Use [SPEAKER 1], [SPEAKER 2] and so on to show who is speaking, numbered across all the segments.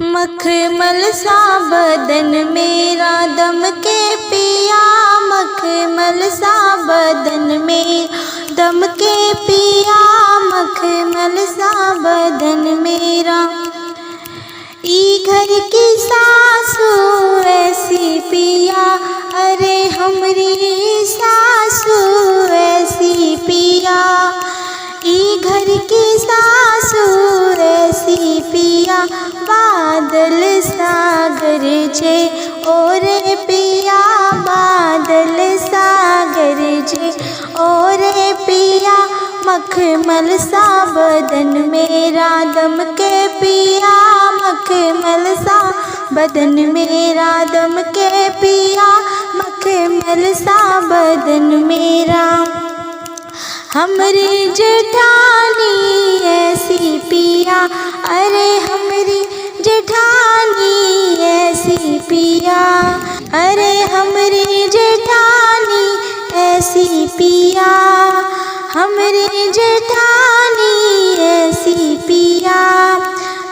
[SPEAKER 1] मखमल सा बदन मेरा दम के पिया, मखमल सा बदन में दम के पिया, मखमल सा बदन मेरा। ई घर की सासू ऐसी पिया, अरे हमरी सासू ऐसी पिया। ई घर की सासू ऐसी पिया, बादल सागर जे ओरे पिया, बादल सागर जे ओरे पिया। मखमल सा बदन मेरा दम के पिया, मखमल सा बदन मेरा दम के पिया, मखमल सा बदन मेरा। हमरी जेठानी ऐसी पिया, अरे हमरी जेठानी ऐसी पिया, अरे हमरी जेठानी ऐसी पिया, हमरी जेठानी ऐसी पिया।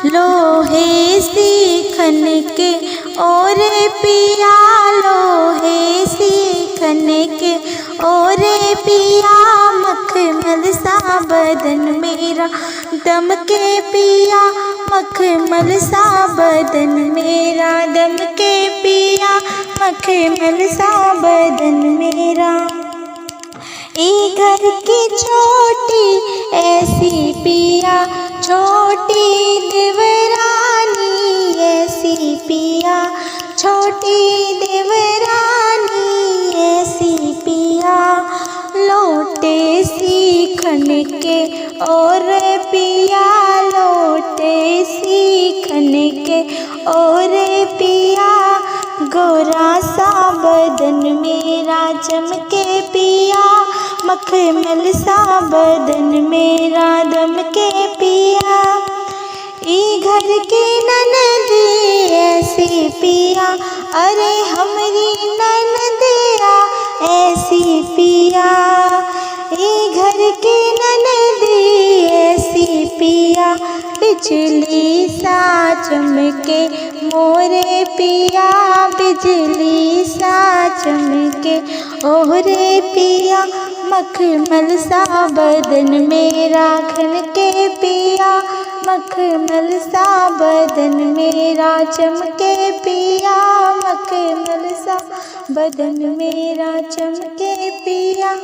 [SPEAKER 1] लोहे सीखन के ओरे पिया, लोहे सीखन के ओरे पिया, मखमल सा बदन मेरा दम के पिया, मखमल सा बदन मेरा दम के पिया, मखमल सा बदन मेरा। ई घर की छोटी ऐसी पिया, छोटी देवरानी ऐसी पिया, छोटी देवरानी ऐसी पिया। लोटे सीखन के और पिया, लोटे सीखन के और पिया। गोरा सा बदन मेरा चमके पिया, मखमल सा बदन मेरा दम के पिया। ई घर की ननद ऐसी पिया, अरे हमरी ननदिया ऐसी पिया। ई घर की ननद ऐसी पिया, बिजली सा चमके मोरे पिया, बिजली सा चमके ओरे पिया। मखमल सा बदन मेरा खन के पिया, मखमल सा बदन मेरा चमके पिया, मखमल सा बदन मेरा चमके पिया।